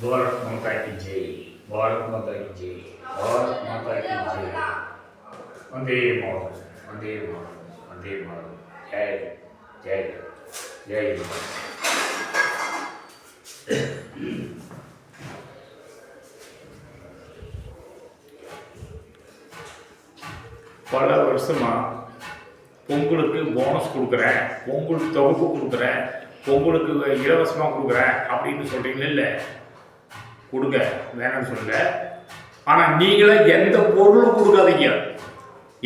भारत माता की जय, भारत माता की जय, भारत माता की जय। वंदे मातरम, वंदे मातरम, वंदे मातरम। जय जय जय। பல வருஷமா பொங்கலுக்கு போனஸ் கொடுக்குறேன், பொங்கல் தொகுப்பு கொடுக்குறேன், பொங்கலுக்கு இலவசமாக கொடுக்குறேன் அப்படின்னு சொல்கிறீங்களே, இல்லை கொடுங்க, வேணாம்னு சொல்லல. ஆனால் நீங்களே எந்த பொருளும் கொடுக்காதீங்க,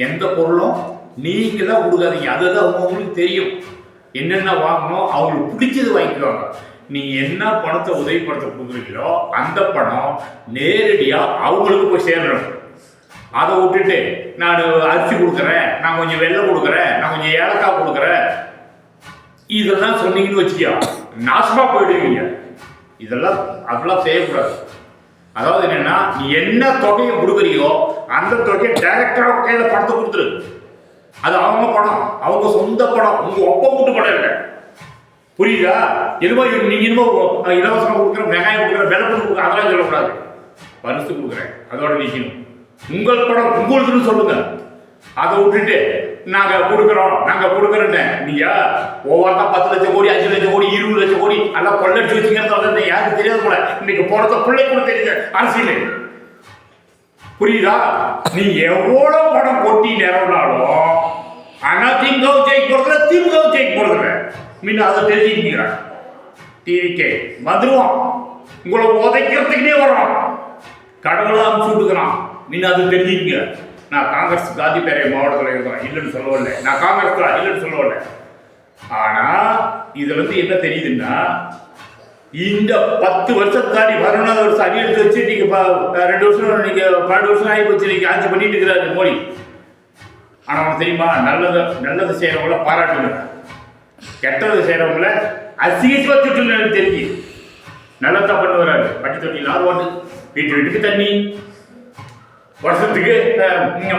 எந்த பொருளும் நீங்களாக கொடுக்காதீங்க. அதுதான் அவங்களுக்கு தெரியும் என்னென்ன வாங்கணும், அவங்களுக்கு பிடிச்சது வாங்கிக்குவாங்க. நீ என்ன பணத்தை உதவி பணத்தை கொடுக்குறீங்களோ அந்த பணம் நேரடியாக அவங்களுக்கு போய் சேரணும். அதை விட்டுட்டு நான் அரிசி கொடுக்குறேன், நான் கொஞ்சம் வெள்ளம் கொடுக்குறேன், நான் கொஞ்சம் ஏலக்காய் கொடுக்குறேன், இதெல்லாம் சொன்னீங்கன்னு வச்சுக்கியா நாசமா போயிடுவீங்க. இதெல்லாம் அதெல்லாம் செய்யக்கூடாது. அதாவது என்னன்னா, நீ என்ன தொகையை கொடுக்குறியோ அந்த தொகையை டைரக்டராக கையில பணத்தை கொடுத்துரு. அது அவங்க பணம், அவங்க சொந்த பணம், உங்க ஒப்ப கூட்டு பணம் இல்லை. புரியுதா? எதுவோ நீங்க என்னமோ இலவசமாக கொடுக்குற, வெங்காயம் கொடுக்குற, வெள்ளம் கொடுக்குற, அதெல்லாம் சொல்லக்கூடாது. பரிசு கொடுக்குறேன் அதோட நிற்கணும். உங்கள் படம் உங்களுக்குன்னு சொல்லுங்க. அதை விட்டுட்டு நாங்க கொடுக்குறோன்னு நீங்க ஒவ்வொருத்தா 10 லட்சம் கோடி, 5 லட்சம் கோடி, 20 லட்சம் கோடி எல்லாம் கொள்ளடிச்சு வச்சுக்கிறது யாருக்கு தெரியாது போல. இன்னைக்கு போறத பிள்ளை கூட தெரியுது அரசியல். புரியுதா? நீ எவ்வளவு படம் கொட்டி நிறவினாலும் ஆனா திமுக ஜெயிக்க போறதுல, திமுக ஜெயிக்க போறதுல மீன் அதை தெரிஞ்சுக்கிறீங்க. டிவிகே வந்துருவான், உங்களை உதைக்கிறதுக்குனே வரும், கடவுளை அனுப்பிச்சு விட்டுக்கிறான். நீங்க அது தெரிஞ்சுக்கங்க. நான் காங்கிரஸ் காந்திபேரை மாவட்டத்தில் இருக்கிறேன், இல்லைன்னு சொல்லவில்லை. நான் காங்கிரஸ் தான், இல்லைன்னு சொல்லவில்லை. ஆனா இதுல என்ன தெரியுதுன்னா, இந்த 10 வருஷம் தாண்டி 11வது வருஷம் அடி எடுத்து வச்சு நீங்க 2 வருஷம், நீங்க 12 வருஷம் ஆகி போச்சு, நீங்க ஆட்சி பண்ணிட்டு இருக்கிறாரு மோடி. ஆனா உனக்கு தெரியுமா, நல்லது செய்யறவங்கள பாராட்டுங்க, கெட்டது செய்யறவங்கள அசிங்கமா திட்டுன்னு தெரிஞ்சு நல்லதான் பண்ணு வராரு. பட்டி தொட்டி 4 வாட்டு, வீட்டுக்கு தண்ணி, வருஷத்துக்கு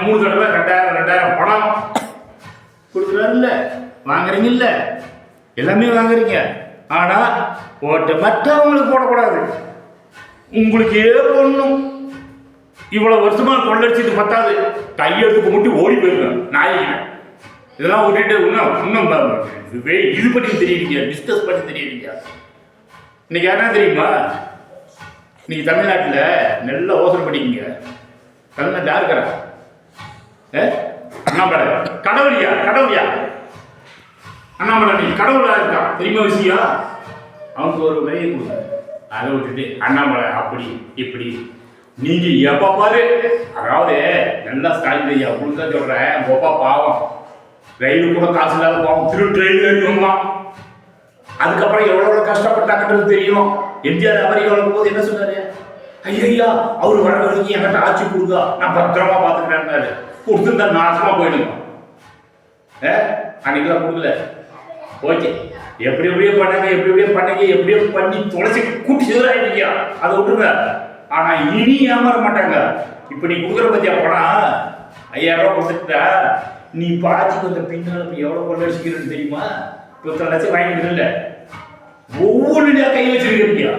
3 தடவை 2000 பணம் கொடுக்குறாரு. இல்ல வாங்குறீங்க, இல்ல எல்லாமே வாங்குறீங்க. ஆனா ஓட்டு மற்றவங்களுக்கு போடக்கூடாது, உங்களுக்கே போடணும். இவ்வளவு வருஷமா கொள்ளடிச்சது பத்தாது, கையெழுத்துக்கு முட்டி ஓடி போயிருங்க நாயிங்க. இதெல்லாம் விட்டுட்டு இன்னும் இது பற்றி தெரியுறீங்க, டிஸ்கஸ் பண்ணி தெரியுறீங்க. இன்னைக்கு யாரா தெரியுமா, இன்னைக்கு தமிழ்நாட்டில் நல்ல யோசனை பண்ணிக்கங்க. தமிழ்நாட்டில் யார் இருக்கிறா? அண்ணாமலை. கடவுளியா அண்ணாமலை நீ கடவுளா இருக்கா தெரியுமா விஷயம்? அவனுக்கு ஒரு விலையை கொடுங்க. அதை விட்டுட்டு அண்ணாமலை அப்படி இப்படி நீங்க எப்ப பாரு, அதாவது நல்லா ஸ்டாலின் ஐயா கொடுத்தா சொல்றேன். ஒப்பா பாவம், ரயிலு கூட காசு இல்லாத பாவம், ட்ரெயின் ஏறிவான். அதுக்கப்புறம் எவ்வளவு கஷ்டப்பட்டாங்கன்றது தெரியும். எம்ஜிஆர் அமெரிக்கா போது என்ன சொன்னாரு? ஐயா அவரு வர வரைக்கும் என்கிட்ட ஆட்சி கொடுங்க, நான் பத்திரமா பாத்துக்கிறேன். கொடுத்துருந்தா நாசமா போயிடுங்க. அன்னைக்கெல்லாம் கொடுக்கல. ஓகே, எப்படியோ பண்ணி தொலைச்சி கூட்டி சிதறாயிட்டீங்க, அதை விட்டுருங்க. ஆனா இனி ஏமாற மாட்டாங்க. இப்ப நீ கொடுக்குற பத்தியா பணம் 5000 ரூபாய் கொடுத்துட்டா, நீ பாட்சிக்கு வந்த பின்னால எவ்வளவு கொள்ளடிச்சுக்கிறேன்னு தெரியுமா? 10 லட்சம் வாங்கிட்டு இல்லை, ஒவ்வொன்றுலையா கை வச்சிருக்கீங்க,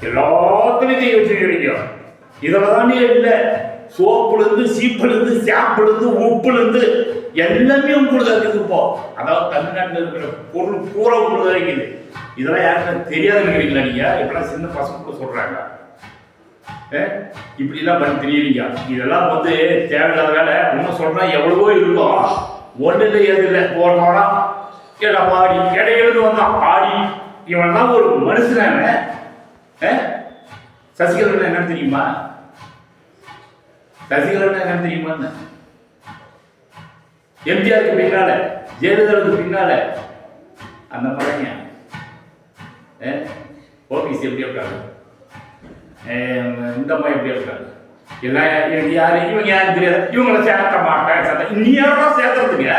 எல்லாத்துலையும் கை வச்சிருக்கீங்க. இதெல்லாம் இல்லை, சோப்புல இருந்து, சீப்புல இருந்து, ஷாம்புல இருந்து, உப்புல இருந்து எல்லாமே உங்களுக்கு இருக்குது. இப்போ அதாவது தமிழ்நாட்டில் இருக்கிற பொருள் பூரா உங்களுக்கு இருக்குது. இதெல்லாம் யாருக்கும் தெரியாதுன்னு நினைக்கிறீங்களா நீங்க? இப்பெல்லாம் சின்ன பசங்க கூட சொல்றாங்க, இப்படி எல்லாம் பண்ணி தெரியுறீங்க. இதெல்லாம் தேவையில்லாத வேலை. இன்னும் சொல்றா எவ்வளவோ இருக்கும், ஒண்ணு இல்லை எது இல்லை. போறோம்னா பாடி இடையிலிருந்து வந்தான் ஆடி, இவன் தான் ஒரு மனுஷனான. சசிகலா என்னன்னு தெரியுமா? என்னன்னு தெரியுமா? எம்ஜிஆருக்கு பின்னால, ஜெயலலிதாவுக்கு பின்னால அந்த பையங்க ஓபிசி எப்படி இருக்காங்க, இந்த மாதிரி எப்படி இருக்காங்க, எல்லாம் யாரு இவங்க யாரும் தெரியாது. இவங்களை சேர்த்த மாட்டேன். நீ யாரும் சேர்த்துறதுக்கு,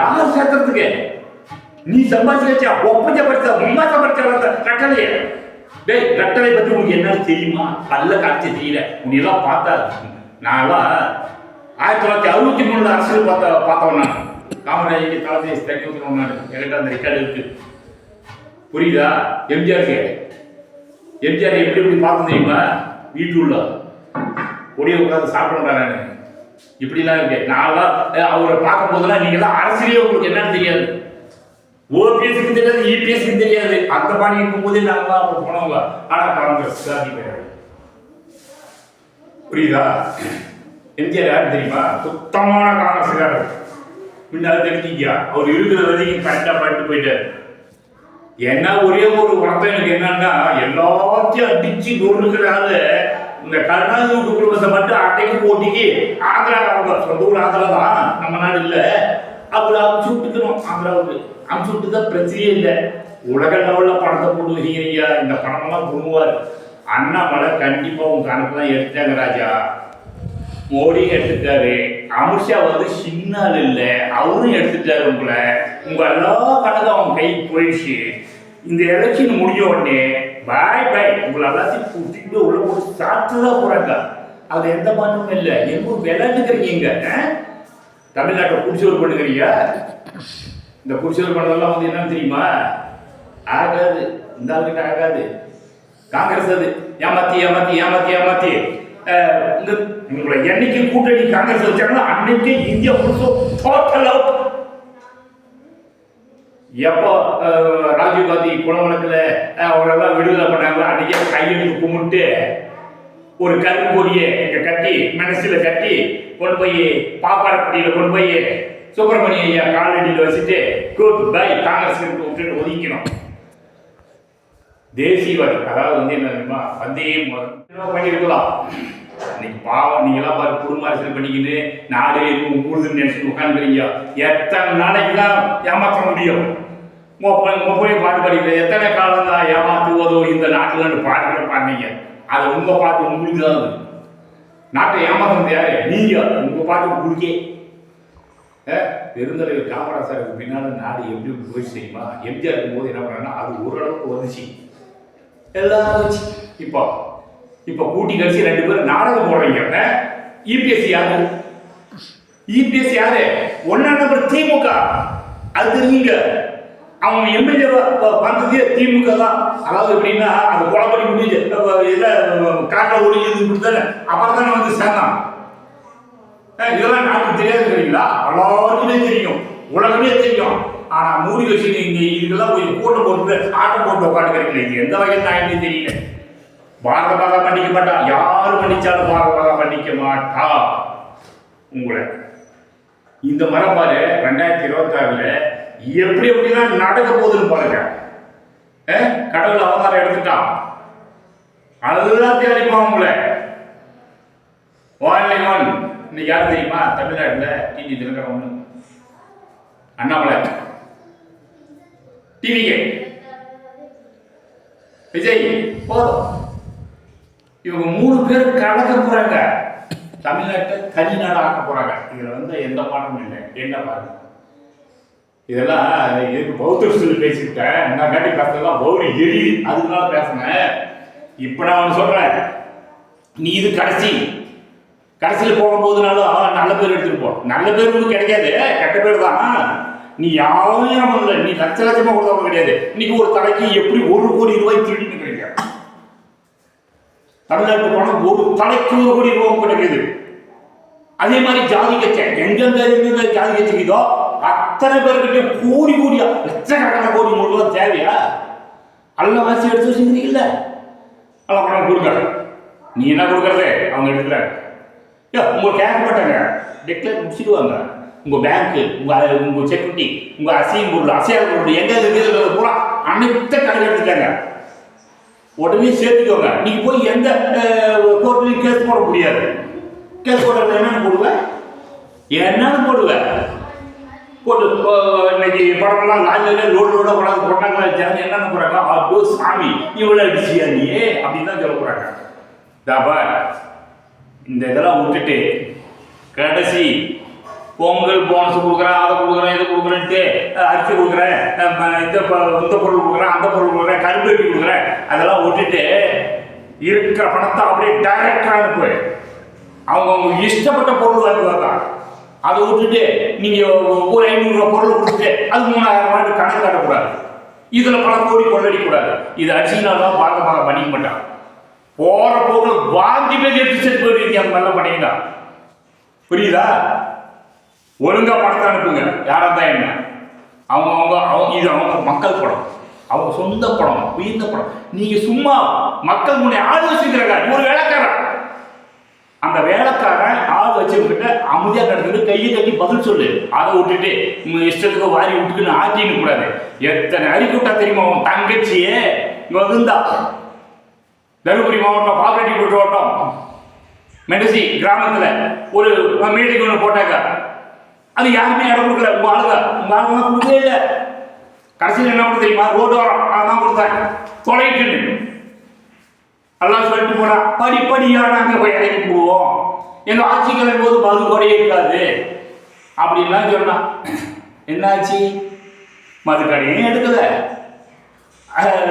யாரும் சேர்த்துறதுக்கு? நீ சம்பாதிச்சு வச்சா ஒப்பஞ்ச படிச்சா உண்மை சம்பாதிச்ச கட்டளையே. டேய், கட்டளை பத்தி உங்களுக்கு என்ன தெரியுமா? பல்ல காட்சி தெரியல. உன்னெல்லாம் பார்த்தா நான்லாம் 1963 அரசியல் பார்த்தவன் நான். காமராஜர் தலைமை தட்டி ஊற்றணும். என்கிட்ட அந்த ரெக்கார்டு இருக்கு. புரியுதா? எம்ஜிஆருக்கு எம்ஜிஆர் எப்படி எப்படி பார்த்து தெரியுமா? வீட்டுள்ள ஒடிய உட்காந்து சாப்பிடுறேன் நான். இப்படிலாம் இருக்கு. நான்லாம் அவரை பார்க்கும் போதெல்லாம் நீங்களாம் அரசியலே உங்களுக்கு என்னன்னு தெரியாது, ஓபிஎஸ்க்கு தெரியாது, இபிஎஸ்க்கு தெரியாது. அந்த மாதிரி இருக்கும்போதே நாங்களாம் அப்போ போனவங்க. ஆனால் காங்கிரஸ் காந்தி பேர் புரியுதா? எம்ஜிஆர் யாரு தெரியுமா? சுத்தமான காங்கிரஸ்காரர். முன்னாடி தெரிஞ்சுக்கியா, அவர் இருக்கிற வரைக்கும் கரெக்டாக பண்ணிட்டு போயிட்டார். என்ன ஒரே ஒரு வார்த்தை எனக்கு என்னன்னா, எல்லாத்தையும் அடிச்சு நொறுக்கிறாரு. இந்த கருணாநிதி குடும்பத்தை மட்டும் அட்டைக்கு போட்டிக்கு ஆந்திரா, அவங்க சொந்த ஊர் ஆந்திரா தான், நம்ம நாடு இல்லை. அப்படி அமுச்சு விட்டுக்கணும். ஆந்திராவுக்கு அமுச்சு விட்டு தான் பிரச்சனையே இல்லை. உலக லெவலில் பணத்தை போட்டு வச்சுக்கிறீங்க. இந்த பணமெல்லாம் பண்ணுவார் அண்ணாமலை. கண்டிப்பாக உங்க கணக்கு தான் எடுத்தாங்க ராஜா. மோடியும் எடுத்துட்டாரு. அமித்ஷா வந்து சின்ன ஆள் இல்லை, அவரும் எடுத்துட்டாரு. உங்க எல்லா கணக்கும் அவங்க கைக்கு போயிடுச்சு. இந்த எலெக்ஷன் முடிஞ்ச உடனே பாய் பாய் உங்களை எல்லாத்தையும் கூட்டிட்டு உள்ள போட்டு சாப்பிட்டுதான் போறாங்க. அது எந்த மாற்றமும் இல்லை. எங்க விளையாட்டுக்கிறீங்க? தமிழ்நாட்டை குடிச்சோர் பண்ணுகிறீங்க. இந்த குடிச்சோர் பண்ணதெல்லாம் வந்து என்னன்னு தெரியுமா? ஆகாது, இந்த ஆளுகிட்ட ஆகாது. காங்கிரஸ் அது ஏமாத்தி ஏமாத்தி ஏமாத்தி ஏமாத்தி உங்களை என்னைக்கு கூட்டணி காங்கிரஸ் வச்சாங்கன்னா அன்னைக்கு இந்தியா முழுசும் டோட்டல் அவுட். எப்போ ராஜீவ் காந்தி கொலை வழக்கில் அவங்களெல்லாம் விடுதலை பண்ணாங்களோ அன்னைக்கே கையெழுத்து கும்பிட்டு ஒரு கருப்பு கொடியை இங்கே கட்டி மனசில் கட்டி கொண்டு போய் பாப்பாரப்பட்டியில் கொண்டு போய் சுப்பிரமணிய ஐயா காலடியில் வச்சுட்டு குட் பை காங்கிரஸ் விட்டுட்டு ஒதுக்கணும். தேசியவாதி, அதாவது வந்து என்ன தெரியுமா, வந்தேம் பண்ணியிருக்கலாம். இன்னைக்கு பாவம் நீங்களாம் பாரு, குடும்ப அரசியல் பண்ணிக்கின்னு நாடு ஊடுதுன்னு நினைச்சுட்டு உட்காந்துக்கிறீங்க. எத்தனை நாளைக்கு தான் ஏமாற்ற முடியும்? போய் பாட்டு படிக்கிற எத்தனை காலம் தான் ஏமாத்துவதோ இந்த நாட்டில் பாட்டுகளை பாடினீங்க. அதை உங்க பாட்டு உங்களுக்கு தான். நாட்டை ஏமாத்துறது யாரு? நீங்க. உங்க பாட்டு உங்களுக்கே. பெருந்தலைவர் காமராசருக்கு பின்னால் நாடு எப்படி போய் செய்யுமா? எம்ஜிஆர் இருக்கும்போது என்ன பண்ணா, அது ஓரளவுக்கு வந்துச்சு, எல்லாம் வச்சு. இப்போ கூட்டி கழிச்சு 2 பேரும் நாடகம் போடுறீங்க. இபிஎஸ் யாரு? இபிஎஸ் யாரு? 1ஆம் நம்பர் திமுக. அது தெரியுங்க. அவங்க எம்எல்ஏ வந்ததே திமுக தான். அதாவது எப்படின்னா, அது கொலை பண்ணி முடிஞ்சு காட்டில் ஒழிஞ்சது கொடுத்தாரு. அப்புறம் தானே வந்து சேர்ந்தான். இதெல்லாம் நாட்டுக்கு தெரியாது தெரியுங்களா? எல்லாருக்குமே தெரியும், உலகமே தெரியும். ஆனா மூடி வச்சு நீங்க இதுக்கெல்லாம் போய் கூட்டம் போட்டு ஆட்டம் போட்டு உட்காந்துக்கிறீங்க. எந்த வகையில் நான் தெரியல. பாரத மாதா மன்னிக்க மாட்டா. யாரு மன்னிச்சாலும் பாரத மாதா மன்னிக்க மாட்டா. உங்களை இந்த மரப்பாரு 2026 எப்படி எப்படிலாம் நடக்க போகுதுன்னு பாருங்க. கடவுள் அவதாரம் எடுத்துட்டான். அதுதான் தெரியுமா உங்களை? இன்னைக்கு யாரு தெரியுமா? தமிழ்நாட்டில் டிவி தினகரன், அண்ணாமலை, டிவிகே, விஜய், போதும். இவங்க 3 பேரும் கலக்க போறாங்க. தமிழ்நாட்டை தனிநாடு ஆக்க போறாங்க. இதுல வந்து எந்த மாற்றமும் இல்லை. என்ன பாருங்க, இதெல்லாம் இதுக்கு பௌத்தர் சொல்லி பேசிக்கிட்டேன். நான் காட்டி பேசுறதுலாம் பௌரி எரி, அதுக்குனால பேசுனேன். இப்ப நான் சொல்றேன், நீ இது கடைசியில் போகும்போதுனாலும் நல்ல பேர் எடுத்துட்டு போ. நல்ல பேர் ஒன்றும் கிடைக்காது, கெட்ட பேர் தான். நீ யாரும் இல்லை, நீ லட்ச லட்சமா கொடுத்தவங்க கிடையாது. இன்னைக்கு ஒரு தலைக்கு எப்படி 1 கோடி ரூபாய் திருடிட்டு கிடைக்காது. தமிழ்நாட்டு பணம் ஒரு தலைக்கு 1 கோடி ரூபாய் கிடைக்குது. அதே மாதிரி ஜாதி கட்சி எங்கெங்க ஜாதி கட்சிக்குதோ அத்தனை பேர்கிட்ட கோடி கோடியா லட்சக்கணக்கான கோடி ரூபாய் தேவையா? அல்ல வாசி எடுத்து வச்சுக்கிறீங்கல்ல, அல்ல பணம் கொடுக்குற. நீ என்ன கொடுக்கறது? அவங்க எடுத்துக்கிறாங்க. உங்க கேட்க மாட்டாங்க, டெக்ளேர் முடிச்சிடுவாங்க. உங்க பேங்க்கு, உங்க செக்யூரிட்டி, உங்க அசையும் பொருள், அசையாத பொருள் எங்க இருக்குது பூரா அனைத்த கணக்கு எடுத்துட்டாங்க. உடனே சேர்த்துக்கோங்க. நீங்க போய் எந்த கோர்ட்லையும் கேஸ் போட முடியாது. கேஸ் போடுறது என்னன்னு போடுவேன், போட்டு இன்னைக்கு படம்லாம் லாரியில லோடோட போட்டாங்களா ஜனங்க என்னென்ன போறாங்க, அப்போ சாமி இவ்வளோ அடிச்சியா நீ அப்படின்னு தான் சொல்ல போறாங்க. தாபா இந்த இதெல்லாம் விட்டுட்டு கடைசி பொங்கல் போனஸ் கொடுக்குறேன், அதை கொடுக்குறேன், இதை கொடுக்குறேன்ட்டு அரிசி கொடுக்குறேன், இந்த பொருள் கொடுக்குறேன், அந்த பொருள் கொடுக்குறேன், கரும்பு வெட்டி கொடுக்குறேன், அதெல்லாம் விட்டுட்டு இருக்கிற பணத்தை அப்படியே டைரக்டா அனுப்பு. அவங்க இஷ்டப்பட்ட பொருள் வாங்குவாங்க. அதை விட்டுட்டு நீங்க ஒரு 500 ரூபா பொருள் கொடுத்துட்டு அது 3000 ரூபாய்க்கு கணக்கு காட்டக்கூடாது. இதுல பல கோடி கொள்ளடிக்க கூடாது. இது அடிச்சுனால்தான் பாரதமாக பண்ணிக்க மாட்டான். போற போக்கில் வாங்கிட்டு எடுத்து செத்து போயிருக்கீங்க. அந்த மாதிரிலாம் பண்ணீங்கன்னா புரியுதா? ஒழுங்கா படத்தை அனுப்புங்க. யாரா தான் என்ன, இது அவங்க மக்கள் படம், அவங்க சொந்த படம், உயர்ந்த படம். நீங்க சும்மா மக்கள் முன்னே ஆள் வச்சுக்கிறாங்க. ஒரு வேலைக்காரன், அந்த வேலைக்காரன் ஆள் வச்சுக்கிட்ட அமைதியா கிடந்துட்டு கையை கட்டி பதில் சொல்லு. அதை விட்டுட்டு இஷ்டத்துக்கு வாரி விட்டுக்குன்னு ஆட்டின்னு கூடாது. எத்தனை அறிக்கூட்டா தெரியுமா? அவன் தங்கச்சியே இங்க வந்திருந்தா தருமபுரி மாவட்டம் பாப்பரெட்டி வட்டம் மெடசி கிராமத்துல ஒரு மீட்டிங் ஒன்று போட்டாங்க. அது யாருமே இடம் கொடுக்கல. உங்க ஆளுங்க கொடுக்கவே இல்லை. கடைசியில் என்ன பண்ண தெரியுமா? ரோடு வரோம் அதான் கொடுத்தாங்க. தொலைக்குன்னு எல்லாம் சொல்லிட்டு போனா படிப்படியா நாங்க போய் இறக்கி போடுவோம். எங்க ஆட்சி கிளம்பும் போது மதுக்கடையே இருக்காது அப்படின்லாம் சொன்னா என்னாச்சு? மதுக்கடையும் எடுக்கல,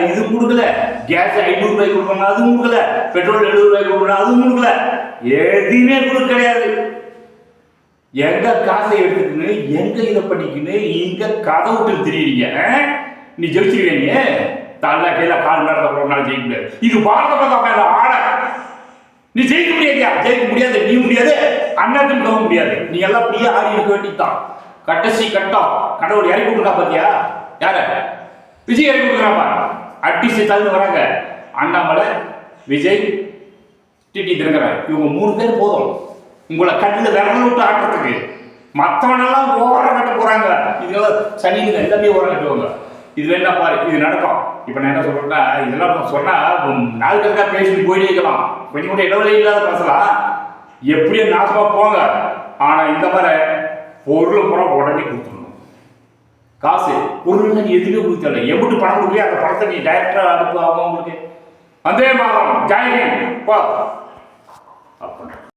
இது கொடுக்கல, கேஸ் 500 ரூபாய் கொடுக்கணும் அதுவும் கொடுக்கல, பெட்ரோல் 70 ரூபாய் கொடுக்கணும் அதுவும் கொடுக்கல, எதுவுமே கொடுக்க கிடையாது. எங்க காசை எடுத்துக்கின்னு எங்க இதை பண்ணிக்கின்னு இங்க கதை விட்டு தெரியுறீங்க. நீ ஜெயிச்சிருவீங்க. தள்ள கையில கால் நடத்த போறனால ஜெயிக்க முடியாது. இது பாரத மேல ஆட. நீ ஜெயிக்க முடியாதியா? ஜெயிக்க முடியாது. நீ முடியாது, அண்ணாத்தும் போக முடியாது. நீ எல்லாம் அப்படியே ஆடி இருக்க வேண்டியதுதான். கடைசி கட்டம் கடவுள் இறக்கி கொடுக்கா பாத்தியா? யார? விஜய் இறக்கி கொடுக்குறாப்பா. அடிச்சு தள்ளு வராங்க. அண்ணாமலை, விஜய், டிடி தினகரன், இவங்க 3 பேர் போதும் உங்களை கண்ணில் விரல் விட்டு ஆட்டுறதுக்கு. மற்றவனெல்லாம் ஓரம் கட்ட போறாங்க. இதெல்லாம் சனிங்க எல்லாமே ஓரம் கட்டுவாங்க. இது என்ன பாரு, இது நடக்கும். இப்போ நான் என்ன சொல்றேன்னா, இதெல்லாம் சொன்னா நாள் கணக்காக பேசிட்டு போயிட்டே இருக்கலாம். கொஞ்சம் கூட இடவெளி இல்லாத பேசலாம். எப்படியோ நாசமா போங்க. ஆனா இந்த மாதிரி பொருள் புறம் உடனே கொடுத்துடணும். காசு பொருள் நீ எதுவுமே கொடுத்தல. எப்படி பணம் கொடுக்கலையே அந்த பணத்தை நீ டைரக்டா அனுப்புவாங்க உங்களுக்கு. வந்தே மாதம் ஜெயஹிந்த்.